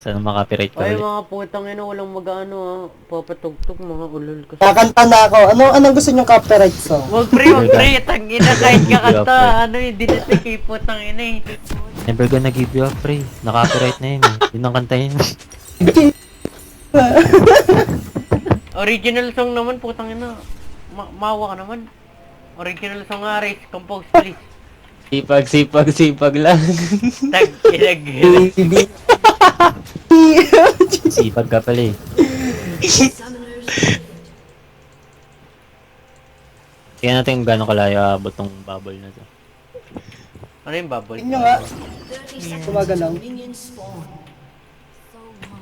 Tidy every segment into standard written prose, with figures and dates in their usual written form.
Sana makapiright ka Ay, ulit. mga putang ina, walang mag-ano papatugtog, mga ulol ko. Kakanta na ako. Anong gusto niyong copyright song? Wag pre, tangina kahit Give you up, kakanta, pre. ano yung dinitik kay putang ina eh. Never gonna give you up, pre. Nakapiright na yun eh. Yun ang kantahin. Original song naman, putang ina. Mawa ka naman. Original song nga, Rice, compose please. Sipag lang. Tag, inag. Hindi. Sipag ka pala eh. Tingnan natin kung gano'ng kalayo aabot tong bubble na to. Ano yung bubble? Inyo nga. Gumagalaw.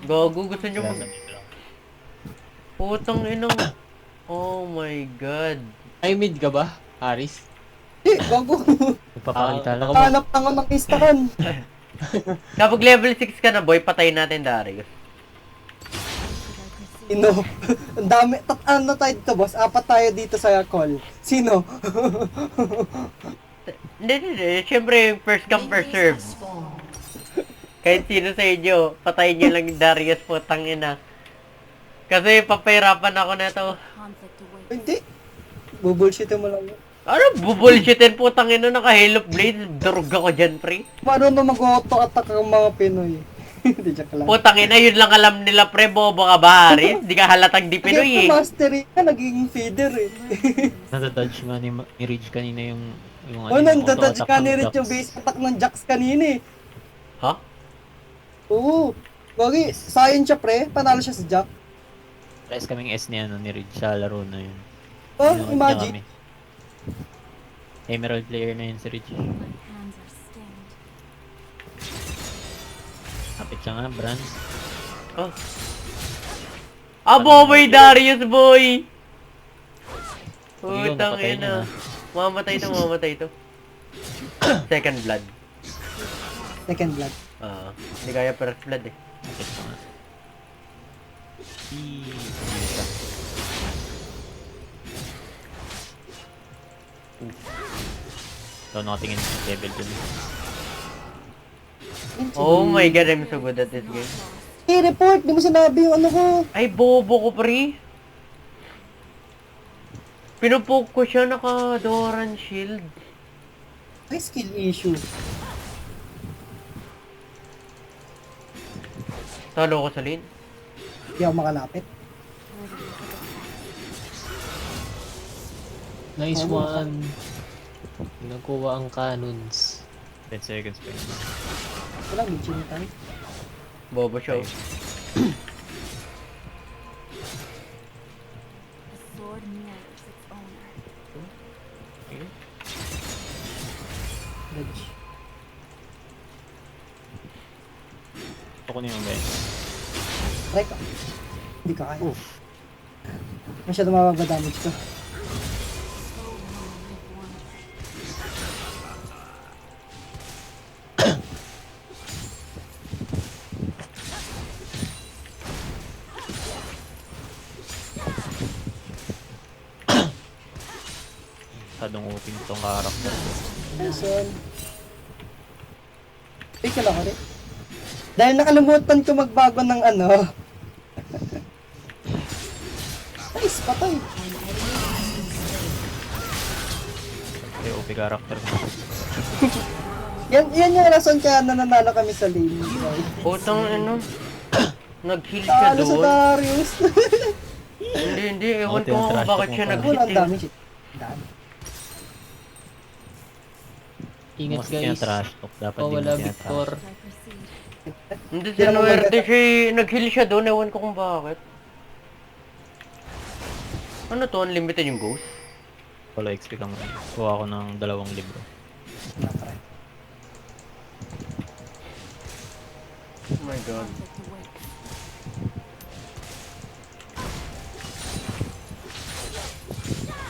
Gago, gusto nyo mag... Putang ina. Oh my god. Ay, mid ka ba, Aris? Gago. Nagpapakita lang. Hanap na ako ng istakan. Kapag level 6 ka na boy, patayin natin Darius. Sino? Ang dami. Ano tayo dito, boss? Apat tayo dito sa call. Sino? Hindi. Siyempre, first come, first serve. Kahit sino sa inyo, patayin nyo lang yung Darius, putang ina. Kasi papahirapan ako na to. Hindi. Bubullshit mo lang. Ano, bubullshitin putang ina, naka-Halo Blade. Durog ako dyan, pre. Marunong mag-auto-attack ang mga Pinoy. Hindi, joke lang. Putang ina, yun lang alam nila, pre. Bobo ka ba, Haris? Di ka halatang di Pinoy eh. Mastery ka, naging feeder eh. Nadadodge nga ni Ridge kanina yung Oh, nandadadge auto-attack ka ng ni Rich yung Jax. base attack ng Jax kanina eh. Ha? Oo. Gagi, sayang siya pre, panalo siya sa Jax. Press kaming S ni Ridge sa laro na yun. Oh, Nanood niya imagine. kami. Emerald player na yun si Ridge. Kapit siya nga, Bran. Oh. Abo, boy, Darius, boy! Ayun, Putang napatay niya ina. Mamatay to. Second blood. Second blood. Hindi kaya first blood eh. Kapit siya nga. Ikaw nakatingin sa level dun. Oh my god, I'm so good at this game. Hey, report! Di mo sinabi yung ano ko. Ay, bobo ko, pre. Pinupoke ko siya, naka-Doran shield. May skill issue. Talo ko sa lane. Hindi ako makalapit. Nice one. Nakuha ang cannons. 10 seconds pa yun. Walang bitchin time. Bobo siya. oh. Dodge. Ito ko na yung guys. Try ka. Hindi ka kaya. Masyado mababa damage ko. Masyadong open itong character. Person. Take ka lang ko rin. Dahil nakalimutan ko magbago ng ano. Nice, patay. Okay, OP character. Yan yung rason kaya nananalo kami sa lane. Putang ano. Nag-heal siya Talo sa doon. Darius. Hindi. Ewan ko nga trash bakit talk siya mo pa. nag-hit Walang eh. damage eh. Dami. Ingat Mas guys. trash talk. Dapat Oh, din wala mo tinatrash. Victor. Hindi Hindi naman sinuwerte siya eh. Nag-heal siya doon. Ewan ko kung bakit. Ano to? Unlimited yung ghost? Wala XP kang kuha ko ng 2 libro. Oh my god.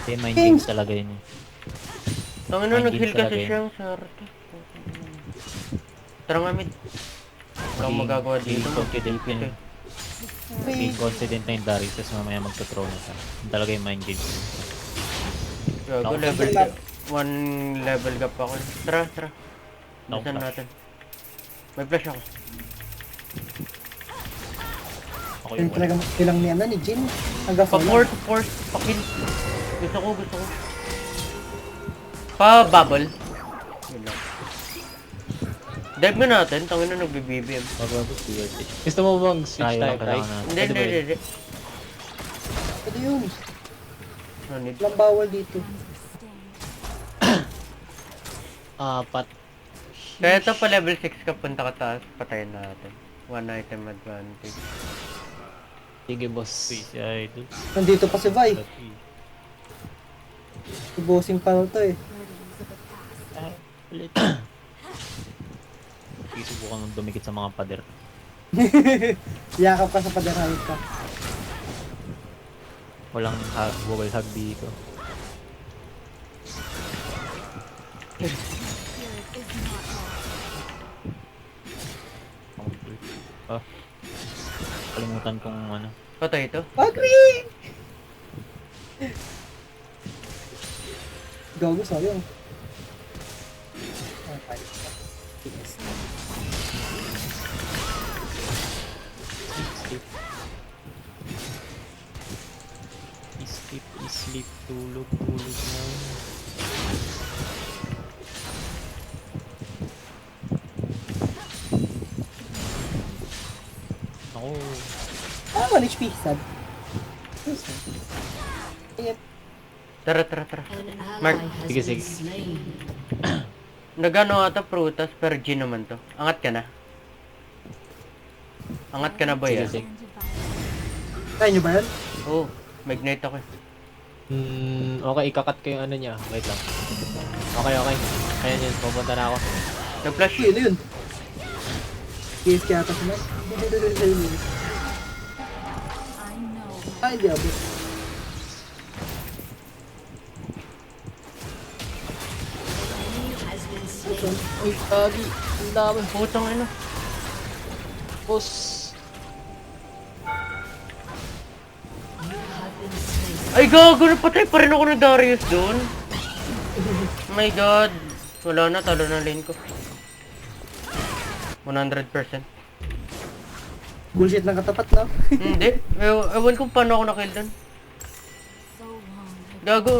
Kaya mind games talaga yun eh. Tangin na, Mind nag-heal games kasi talaga yun. siya. Sarte. Tara nga, mid. Wala akong magagawa dito. Confident Ito. yun. Being confident na yung Darius, tapos mamaya magtutrow na siya. Yun talaga yung mind games. Gago, Ako, level level 1 level gap ako. Tara. Ako, Bisan flash. natin. May flash ako. Ako Yung yung talaga ilang ni ano ni Jin. Hanggang Pa-force, force, pa-kill. Gusto ko. Pa-bubble. Yun lang. Dive nga natin, tangin na nagbe-BBM. Pag-abot, weird eh. Gusto mo bang switch Tayo tayo, lang Bray? kailangan natin. Hindi. Pwede yun. No need. Walang bawal dito. Apat. Kaya ito pa level 6 ka, punta ka taas, patayin natin. One item advantage. Sige, boss. Si Idol. Nandito pa si Vi. Bossing pa to eh. Ulit. Subukan mong dumikit sa mga pader. Yakap ka sa paderayot ka. Walang wall hug dito. Ah. Kalimutan kong ano. Patay ito. Agri! Gago sayang. Okay. Sleep. Tulog na. Ako. 1 HP, sad. Ayan. Tara. Mark, Sige. nagano ata prutas, pero G naman to. Angat ka na. Angat ka na ba yan? Sige. Kaya nyo ba yan? Oo, mag-ignite ako eh. Okay, ikakat ko yung ano niya. Wait lang. Okay. Ayan yun, pupunta na ako. Nag-flash. Uy, ano yun? Case kaya ata sila. Ay, di abot. Uy, Gagi. Ang dami. Putang ina. Boss. Ay gago, napatay pa rin ako ng Darius doon. Oh my god. Wala na, talo na lane ko. 100%. Bullshit lang katapat, no? Hindi. Ewan kung paano ako nakill doon. Gago.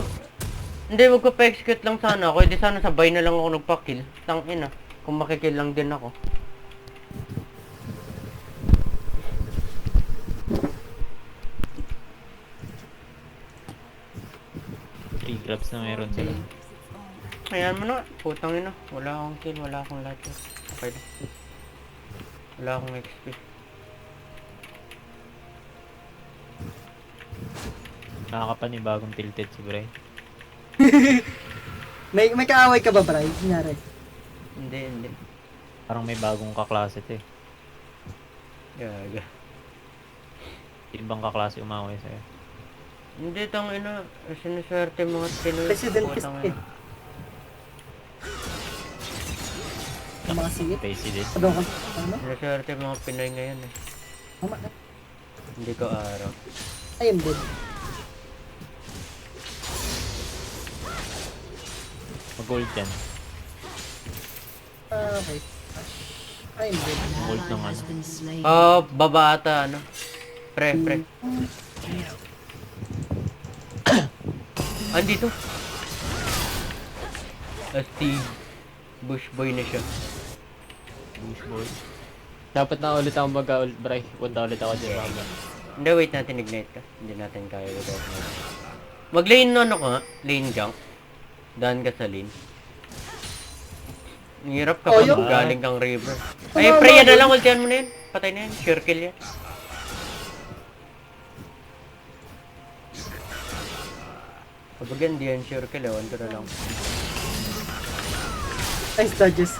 Hindi, magpa-execute lang sana ako. Hindi sana sabay na lang ako nagpa-kill. Tangina. Kung makikill lang din ako. Three grabs na meron sila. Ayan mo na. Putang ina. Wala akong kill. Wala akong lahat. Okay lang. Wala akong XP. Nakakapanibagong tilted si Bray. May kaaway ka ba, Bray? Kunyari. Hindi. Parang may bagong kaklase to eh. Gaga. Ibang kaklase umaway sa'yo. Hindi, tangina. Sinuswerte yung mga Pinoy. President Putang Kiss eh. ina. Ang mga sigit. President. Ano ko? Ano? Sinuswerte yung mga Pinoy ngayon eh. Tama na. Hindi ko araw. I am dead. Mag-gold yan. Okay. I am dead. Gold ng ano. Baba ata, ano. Pre. Andito. Steve. Bush boy na siya. Bush boy. Dapat na ulit ako mag-ult, Bray. Punta ulit ako dyan, mga. Hindi, wait natin, ignite ka. Hindi natin kaya without mo. Mag-lane ano ka nga? Lane jump. Daan ka sa lane. Ang hirap ka Oh, pa yun. galing kang river. Ay, pray na lang, ultihan mo na yan. Patay na yan, sure kill yan. Kapag yan, di yan sure kill, ewan ko na lang. Nice dodges.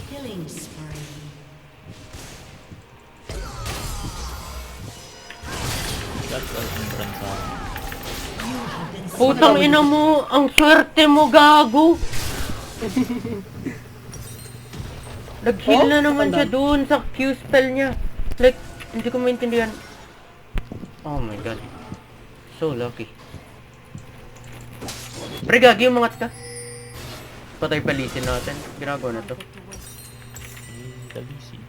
Killing spree. That's all yung brand sa akin. Putang ina mo, ang swerte mo, gago! Nag-heal na naman siya doon sa Q spell niya. Like, hindi ko maintindihan. Oh my god. So lucky. Pre, gagi, umangat ka. Patay palisin natin. Ginagawa na to. Dalisin.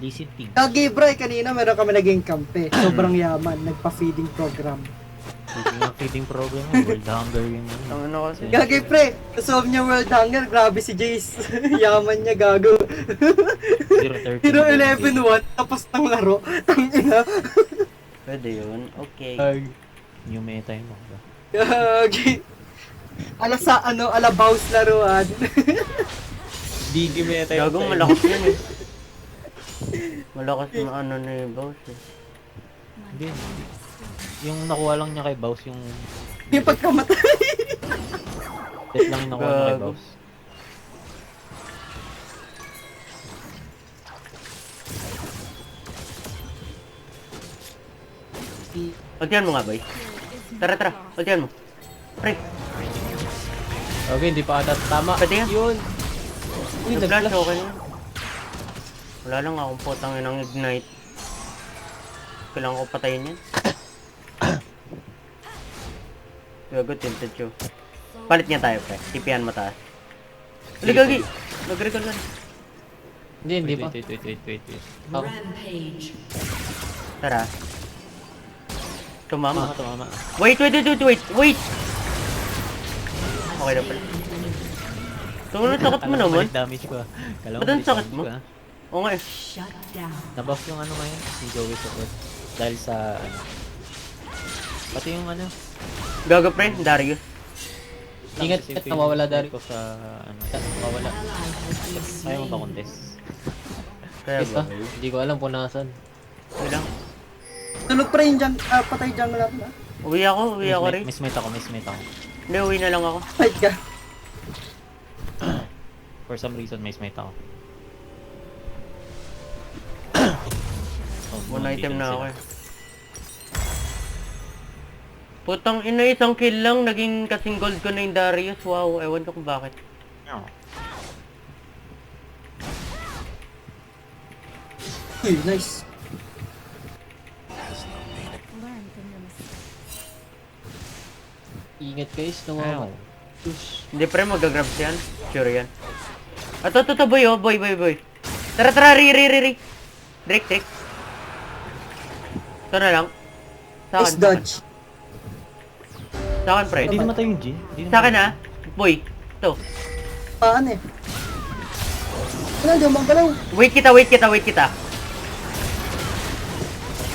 Illicit pig. Gagi, bro, kanina meron kami naging kampe. Sobrang yaman, nagpa-feeding program. Hindi nga feeding program yun. World hunger yun. Ang ano kasi. Gagi, pre, solve niya world hunger. Grabe si Jace. Yaman niya, gago. 0-13. Hero 11-1, tapos ng laro. Tangina. Pwede yun. Okay. New meta yun. Gagi. Ala bounce laruan. Digi meta yun. Gagong malakas yun eh. Malakas na ano na yung boss eh. Hindi. Yung nakuha lang niya kay Baus, yung Yung pagkamatay. death lang yung nakuha niya kay Gago. Baus. Ultihan mo nga boy. Tara. Ultihan mo. Pre. Okay, hindi pa ata tama. Pwede yan. Yun. Uy, Nag-flash nag-flash. okay na yun. Wala lang akong potang ng ignite. Kailangan ko patayin yan. Gago, tilted siya. Palit niya tayo pre. TPhan mataas. Uli gagi! Nag-recall ka na. Hindi pa. Wait. Ako. Rampage. Tara. Tumama. Tumama. Wait! Okay na pala. Tungo sakit mo naman. Balik damage ko. Kala Ba't ang sakit mo? ah. Oo nga eh. Shut down. Nabuff yung ano ngayon, si Joey Support. Dahil sa ano. Pati yung ano. Gago pre, Darius. Ingat, Kasi nawawala dari. ko sa ano. Nawawala. Ayaw mo ba contest? Kaya Ito, ba? hindi ko alam kung nasan. Okay lang. Tulog pa rin dyan, patay dyan lang na. Uwi ako rin. Mismate ako. Hindi, uwi na lang ako. Fight ka. For some reason, mismate ako. Oh, One nandito item na sila. ako eh. Putang ina, isang kill lang. Naging kasing gold ko na yung Darius. Wow, ewan ko kung bakit. Oh. Nice. Ingat guys, nawawa. Sus. Hindi pre, magagrab yan. Sure yan. Ato, boy oh. Boy. Tara, ri. Drake. Ito na lang. Sa Nice akin. dodge. Sa akin pre. Hindi namatay yung G. Sa akin ha. Boy. Ito. Paan eh. Wala, di mo galaw. Wait kita.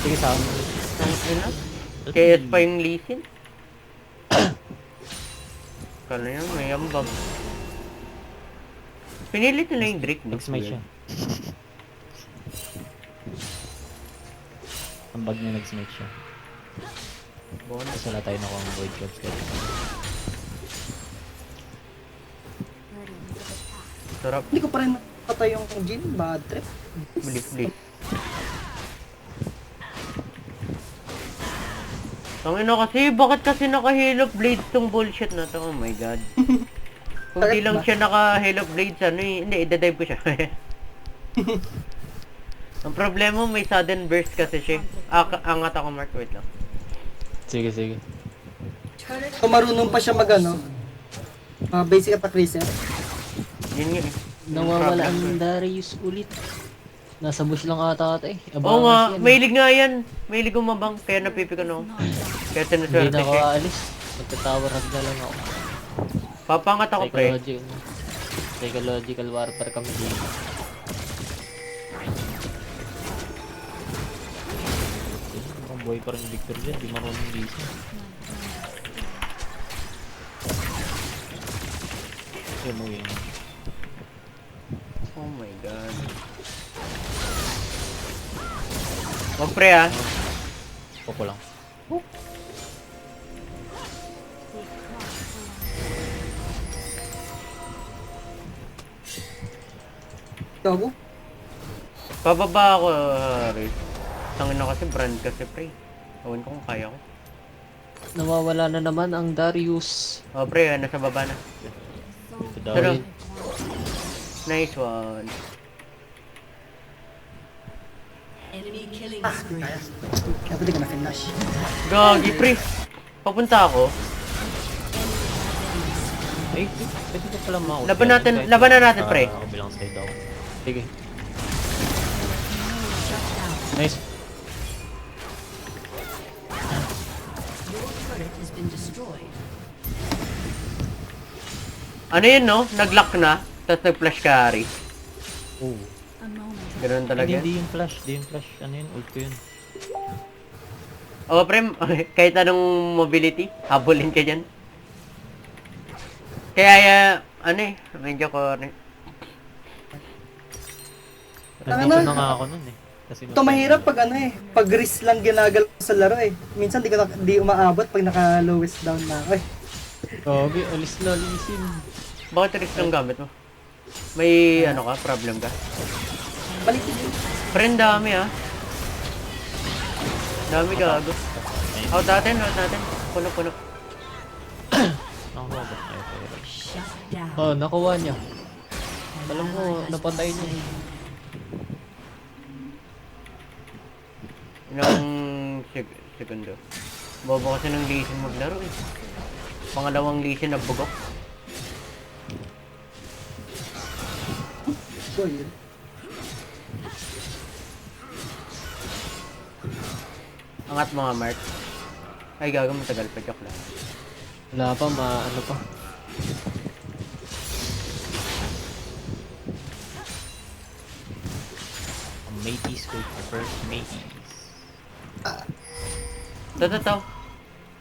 Sige sa akin. Ang ina. KS pa yung lisin. Kala yan, may ambag. Pinilit nila yung Drake. Nag-smite siya. Ang bag niya nag-smite siya. Bonus. Kasi wala tayo nakuha ang void clubs kayo. Sarap. Hindi ko pa rin patay yung Jin. Bad trip. Bilis. Tangina kasi, bakit kasi naka-Halo Blades tong bullshit na to? Oh my god. Kung di lang siya naka-Halo Blades, ano eh, hindi, idadive ko siya. Ang problema, may sudden burst kasi siya. Angat ako, Mark, wait lang. Sige. Kung marunong pa siya mag-ano. Basic attack reset. Yun nga eh. Nawawala ang Darius ulit. Nasa bush lang ata eh. Oo nga, mahilig nga yan. Mahilig umabang, kaya napipikon ako. Kaya Hindi sinuswerte na ako siya. aalis. Magta-tower hug na lang ako. Papangat ako, pre. Psychological warfare kami dito. Ang buhay pa rin yung Victor dyan. Di marunong lisa. Kasi mo yun. Oh my god. Wag pre ah. Popo lang. Gago. Pababa ako, Riz. Tangin na kasi, brand kasi pre. Ewan ko kung kaya ko. Nawawala na naman ang Darius. Oh pre, nasa baba na. Ito daw. Pero, nice one. Enemy killing spree. Dapat di ka na-finish. Gagi pre. Papunta ako. Ay, pwede ko pala ma-out. Laban na natin, pre. Kabilang side ako. Sige. Nice. Your turret has been destroyed. Ano yun, no? Nag-lock na, tapos nag-flash carry. Oh. A moment. Ganun talaga. Hindi yung flash, di yung flash. Ano yun? Ult ko yun. Oh, pre, kahit anong mobility, habulin ka dyan. Kaya, ano eh, medyo ko, Nandito na nga ako nun eh. Kasi Ito mahirap pag ano eh, pag wrist lang ginagalaw sa laro eh. Minsan di umaabot pag naka lowest down na ako eh. Okay, alis na, alisin. bakit risk ng gamit mo? May, ano ka, problem ka? Balik. Friend, dami ah. Dami gago. Out natin, out natin. Puno. Ang robot na ito. Shut down. Oh, nakuha niya. Alam mo, napatay niya. Ilang segundo. Bobo kasi ng Lee Sin maglaro eh. Pangalawang Lee Sin na bugok. Boy. Angat mga Mark. Ay gago, matagal pa, joke lang. Wala pa, ano pa. Ang mateys ko for first mateys. To.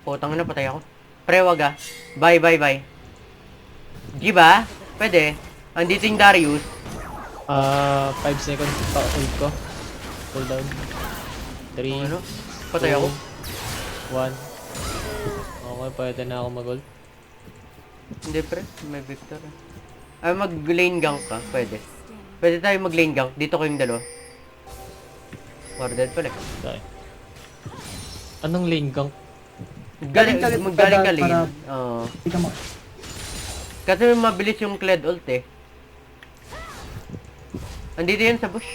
Putang na, patay ako. Pre, wag ah. Bye. Give ah. Pwede. Andito yung Darius. 5 seconds pa ult ko. Cooldown. 3, Ano? Patay ako. 1. Okay, pwede na ako mag-ult. Hindi pre, may Victor. Ay, mag-lane gank ka. Pwede. Pwede tayo mag-lane gank. Dito kayong dalawa. Warded pala. Sorry. Anong lane gank? Magaling ka lane. para- Oo. Hindi ka mak- Kasi mabilis yung Kled ult eh. Andito yan sa bush.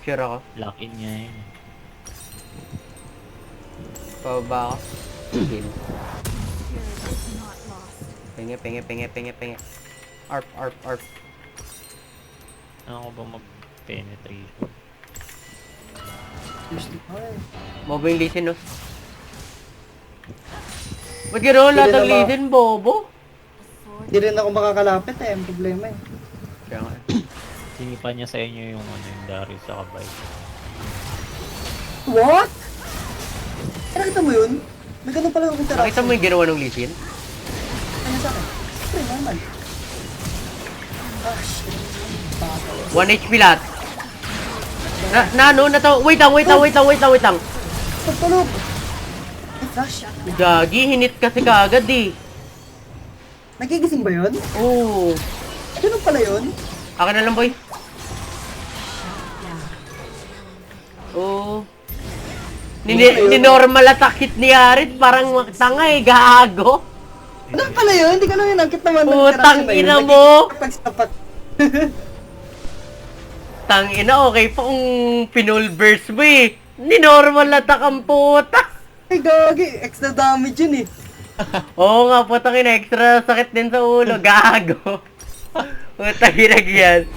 Sure ako. Lock in niya yun. Pababa ako. Kill. Penge. Arp. Ano ko ba mag-penetration? Ay. Bobo yung Lee Sin, no? Ba't gano'n lahat ng Lee Sin, bobo? Hindi rin ako makakalapit eh, ang problema eh. Kaya nga. Sinipa niya sa inyo yung ano yung Darius sa kabay. What? Nakita mo yun? May ganun pala yung interaction. Nakita mo yung ginawa ng Lee Sin? Ano sa akin? Pre, normal. Ah, shit. Baka. 1 HP lahat. Na to. Wait lang. Pagtulog! Ay, flash. Gagi, hinit kasi kaagad eh. Nagigising ba yun? Oo. Ganun pala yun? Akin na lang, boy. Oo. Ni-normal attack hit ni Harit, parang tanga eh, gago. Ganun pala yun? Hindi ko lang inangkit naman. ng Putang interaction na yun. ina mo! Pagsapat. Tangina, okay pa kung pinulverse mo eh. Ni-normal attack ang puta. Ay, gagi. Extra damage yun eh. Oo nga, putang ina, extra sakit din sa ulo, gago. Putang ina yan.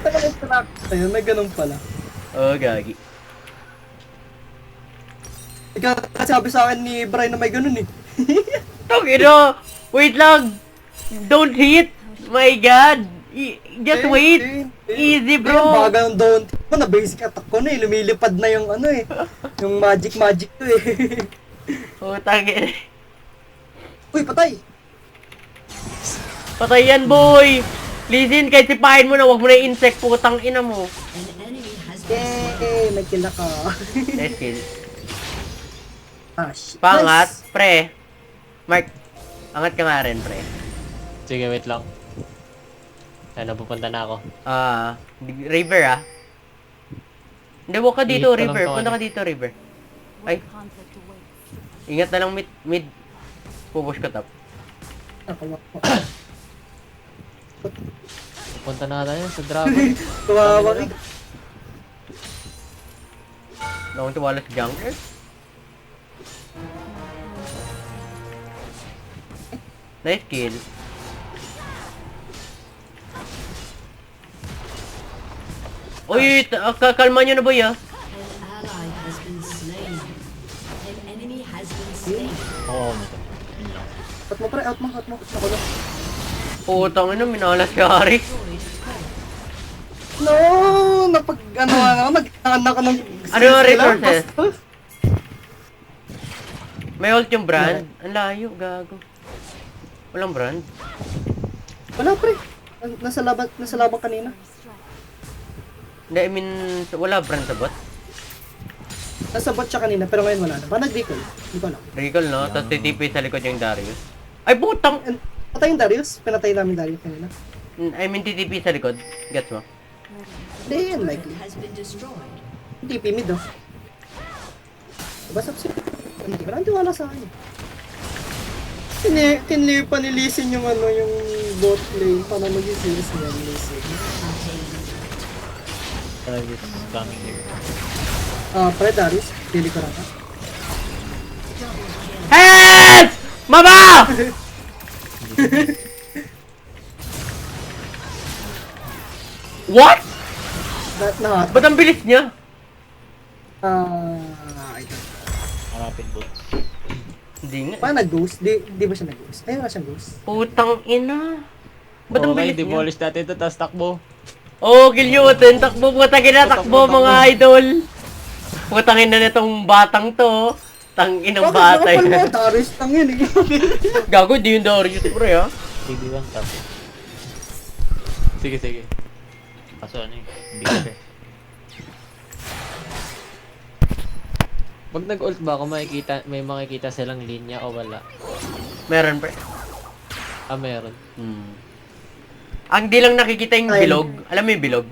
Tagal interaction na yun. May ganun pala. Oo, gagi. Ikaw, sabi sa akin ni Brian na may ganun eh. Tangina, wait lang. Don't hit. My god. Just wait. Easy, bro. Baga ng down ko na basic attack ko na eh. Lumilipad na yung ano eh. Yung magic ko eh. Putang ina. Uy, patay! Patay yan, boy. Listen, kahit sipahin mo na, wag mo na yung insect, putang ina mo. An enemy has been Yay! May kill ako. Nice kill. Ah, shit. Pangat, Nice. pre. Mark, angat ka nga rin, pre. Sige, wait lang. Ano, pupunta na ako. River ah. Hindi, walk ka dito, Dito lang River. to, Punta ano. ka dito, River. Ay. Ingat na lang mid. Pupush ko top. Ako. Pupunta na tayo sa dragon. Kawawa ka. Nakong tiwala sa jungle. Nice kill. Uy, kalma nyo na boy ah. Oo, nito. Yun lang. Out mo pre, out mo. Ako lang. Putang ina, minalas si Ari. No! Nag-anak ka ng... Ano yung sila, resources? basta. May ult yung brand? Ang layo, gago. Walang brand? Wala pre. Nasa laban kanina. Hindi, I mean, wala brand sa bot. Nasa bot siya kanina, pero ngayon wala na. Baka nag-recall. Hindi ko alam. Recall, no? Tapos TTP sa likod yung Darius. Ay, putang! And, patay yung Darius. Pinatay namin Darius kanina. I mean, TTP sa likod. Gets mo? Hindi, unlikely. Has been destroyed. Hindi, pimid oh. Basta siya. Hindi ko lang tiwala sa akin. Tinlipa ni Lee Sin yung yung bot lane. Paano mag-i-series niya ni Lee Sin? Travis is coming here. Pre Darius, pili ko lang ka. Help! Mama! What? Lahat. Ba't ang bilis niya? I don't know. Hanapin boots. Hindi nga. Paano nag-ghost? Di ba siya nag-ghost? Ayun na siyang ghost. Putang ina. Ba't ang Okay, bilis niya? demolish natin ito, tapos takbo. Oh, kill nyo utin. Takbo, putang ina, takbo mga idol. Putang ina nitong batang to. Tang inang bata Bakit yan. nakapal mo? Darius lang yun eh. Gago, di yung Darius pre ha. BB1 top. Sige, sige. Kaso ano BB. Pag nag-ult ba ako, may makikita silang linya o wala? Meron pre. Meron. Ang di lang nakikita yung bilog. Alam mo yung bilog?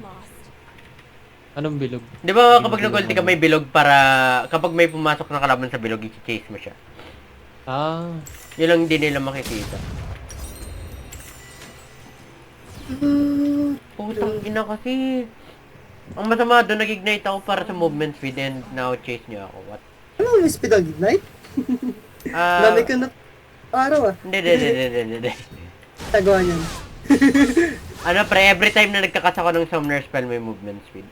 Anong bilog? Di ba kapag nag-ulti ka may bilog para kapag may pumasok na kalaban sa bilog, i-chase mo siya. Yun lang hindi nila makikita. Putang ina kasi. Ang masama doon, nag-ignite ako para sa movement speed and now chase niyo ako. What? Ano yung speed of ignite? Dami ka na araw ah. Hindi. Tagawa niyan. Ano pre, every time na nagkakas ako ng summoner spell, may movement speed.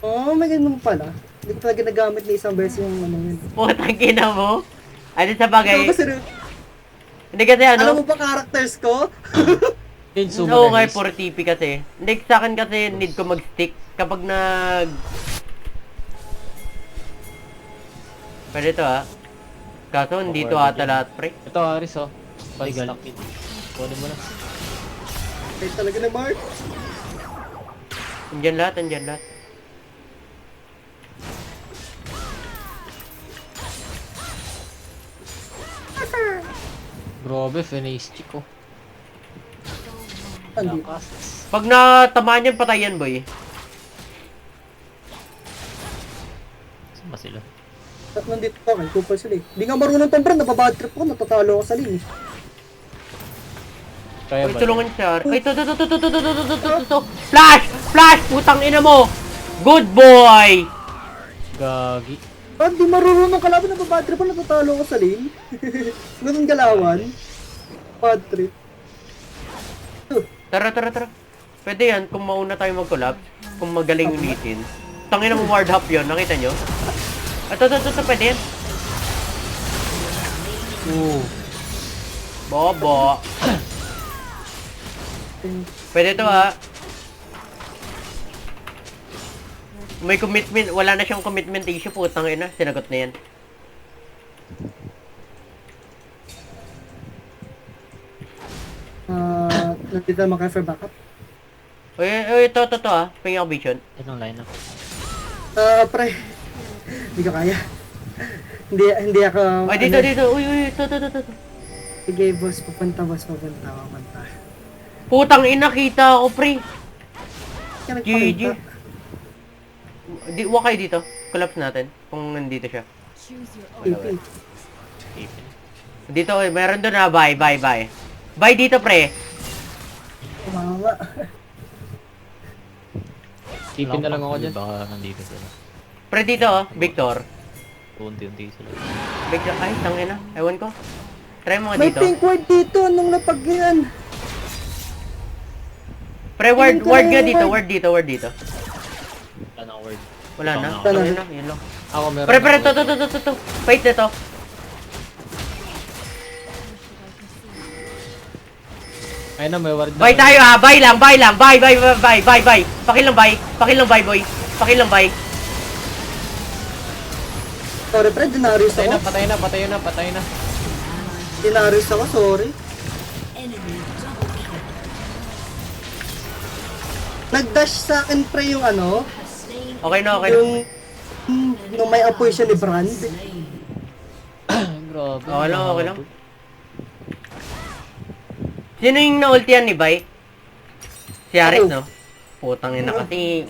Oh, may ganun pala. Hindi ko pala ginagamit ni isang beses yung yun. Putang ina mo. Ano sa bagay? Ano ba, sir? Hindi kasi Alam ano? mo ba characters ko? Oo nga, puro TP kasi. Hindi, sa akin kasi need ko mag-stick kapag Pwede to ha. Kaso hindi to ata lahat pre. Ito, Aris, oh. Legal. Pag-stack. Kunin mo na. Ay, talaga na Mark. Andyan lahat. Grabe, finish chick, oh. Andi. Lakas. Pag natamaan yan, patay yan boy. Saan ba sila? At nandito ako, kupal sila eh. Hindi nga marunong tong brand, napabad trip ko, natatalo ako sa lane eh. Kaya Uy, ba? tulungan siya. Ay, to. Flash! Putang ina mo! Good boy! Gagi. Ba't di marunong kalaban, napabad trip ko, natatalo ako sa lane. Ganun galawan. Bad trip. Tara. Pwede yan kung mauna tayo mag-collapse. Kung magaling ulitin. Tangina mo ward hop yun, nakita nyo? Ito, pwede yan. Bobo. Pwede to ha. May commitment, wala na siyang commitment issue, putang ina, sinagot na yan. Nandito naman kayo for backup. Uy, ito ha, pingin ako vision. Anong lineup? Pre. Hindi ko kaya. Hindi ako... Ay, dito. Uy, ito. Sige, boss, papunta. Putang ina, kita ako, pre. Kaya GG. nagpakita. Huwag kayo dito. Collapse natin. Kung nandito siya. AP. Dito, meron doon na. Bye. Bye dito, pre. Kumawa. Tipin na lang ako dyan. Baka nandito sila. Pre dito, Victor. Unti-unti sila. Victor, ay, tangina. Ewan ko. Try mo nga May dito. pink ward dito nung napagyan. Pre, ward nga dito. Ward dito. Wala na word. Wala na. Wala Tangina, yun lang. Ako meron. Pre, to. Fight na to. Ayun na, may ward na. Buy tayo ha, buy lang. Buy. Pakil lang buy boy. Pakil lang buy. Sorry, pre, dinarius ako. Patay na. Dinarius ako, sorry. Enemy double kill. Nag-dash sa akin, pre, yung ano, Slain. Okay na. yung nung may apoy siya ni Brand. Slain. Grabe. Okay lang. Sino yung na-ultian ni Bay? Si Aris, no? Putang ina kasi...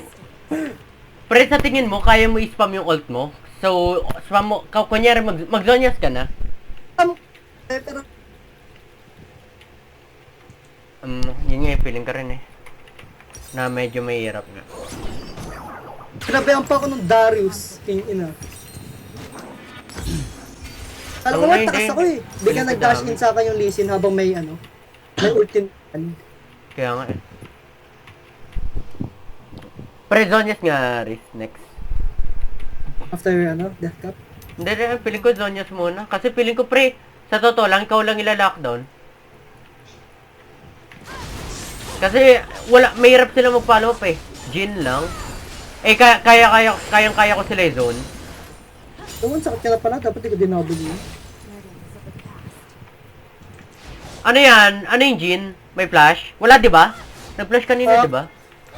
Pre, sa tingin mo, kaya mo i-spam yung ult mo? So, spam mo, kunyari mag-zonyas ka na? Pero, Yun nga, feeling ka rin eh. Na medyo mahirap nga. sinabihan pa ako ng Darius, king ina. Alam ko Oo, nga, hindi. takas ako eh. Di ka Hindi nag-dash dami. in sa akin yung Lee Sin habang may may ultim. Kaya nga eh. Pre, zonyas nga, Aris, next. After, Death Cup. Hindi, feeling ko zonyas muna. Kasi feeling ko, pre, sa totoo lang, ikaw lang ila-lockdown. Kasi, mahirap sila mag-follow up eh. Jin lang. Eh, kayang-kaya ko sila i-zone. Doon, sakit ka na pala. Dapat di ko dinabog yun. Ano yan? Ano yung Jin? May flash? Wala, di ba? Nag-flash kanina, Ah. di ba?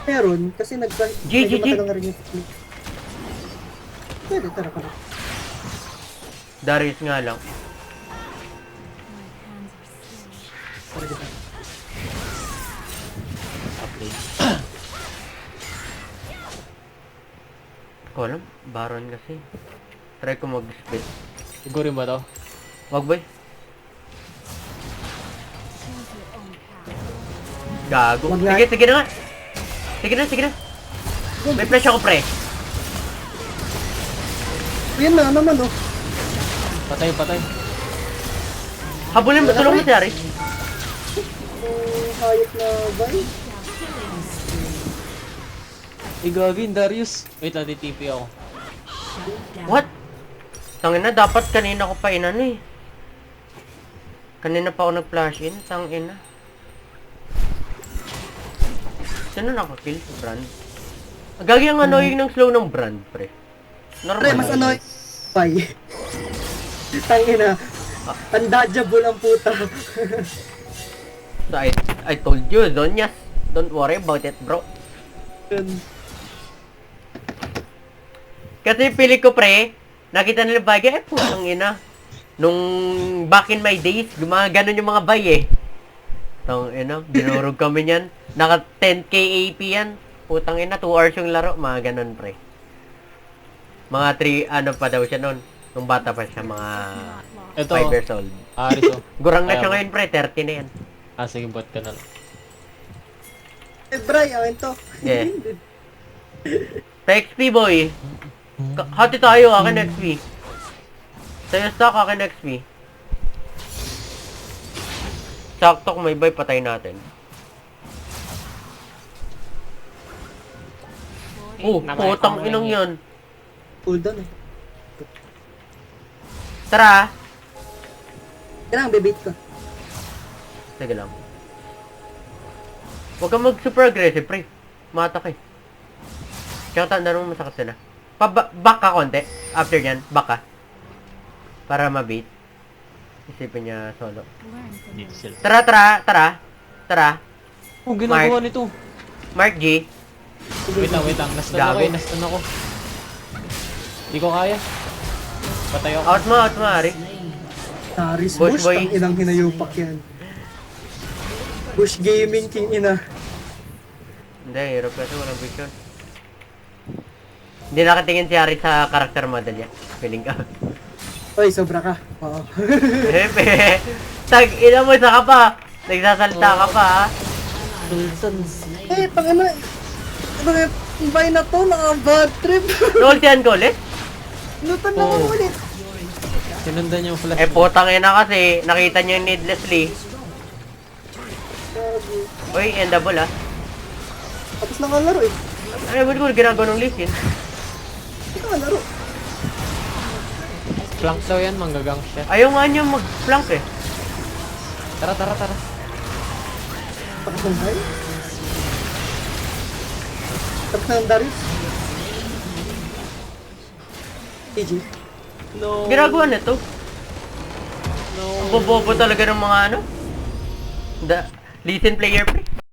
Meron, kasi G. matagal nga rin yung flip. Pwede, tara ka na. Darius nga lang. Tara kita. Okay. Ko alam, Baron kasi. Try ko mag-split. Sigurin ba to? Wag boy. Gago. Wag nga. Sige na nga. Sige na. May flash ako, pre. Yun na naman, oh. Patay. Habulin mo, tulong mo si Aris. Hayop na bay. Igagin, Darius. Wait, TP ako. What? Tangina, dapat kanina ko pa inano eh. Kanina pa ako nag-flash in, tangina. Sino nakakill? Si Brand? Gagi ang annoying ng slow ng Brand, pre. Normal. Pre, mas annoying. Bay. Tangina. Undodgeable ang puta. So, I told you, Zonyas. Don't worry about it, bro. Yun. Kasi pili ko, pre, nakita nila bagay, putang ina. Nung back in my days, gumaganon yung mga bay eh. Tang ina, dinurog kami niyan. Naka 10k AP yan. Putang ina, 2 hours yung laro, mga ganon, pre. Mga 3, pa daw siya nun. Nung bata pa siya, mga Ito, 5 years old. Aris, oh. Gurang na Ayaw siya mo. ngayon, pre, 30 na yan. Sige, bot ka na. Eh, Bray, akin to. Yeah. Sa XP, boy. Hati tayo, akin XP. Sa'yo stock, akin XP. Sakto kung may buy, patay natin. Putang inang yan. Cooldown eh. Tara. Kailangan bebait ka. Sige lang. Huwag kang mag-super aggressive, pre. Matak eh. Tsaka tandaan mo masakit sila. Back ka konti. After yan, back ka. Para mabait. Isipin niya solo. Dito sila. Tara. Oh, ginagawa nito. Mark G. Wait lang. Nastan ako. Hindi ko kaya. Patay ako. Out mo, Ari. Taris Bush Bush, boy. tang inang hinayupak yan. Bush Gaming, king ina. Hindi, hirap kasi walang vision. Hindi nakatingin si Ari sa character model niya. Feeling ka. Oy, sobra ka. Oo. Hepe. Ina mo, isa ka pa. Nagsasalita ka pa, ha? Eh, pang ina. Ano yung bay na to? Naka-bad trip. Nultian ko ulit? Lutan na ako ulit. Sinundan yung flash. Eh, putang ina kasi. Nakita niyo yung needlessly. Gago. Uy, endable, ha? Tapos na nga laro eh. Ay, wala ko ginagawa ng lisin. Hindi ka nga laro. Flank daw yan, manggagang siya. Ayaw nga niya mag-flank, eh. Tara. Tapos ng Darius. Tapos ng Darius. GG. No. Ginagawa na to. No. Ang bobobo talaga ng mga ano. Listen player pre.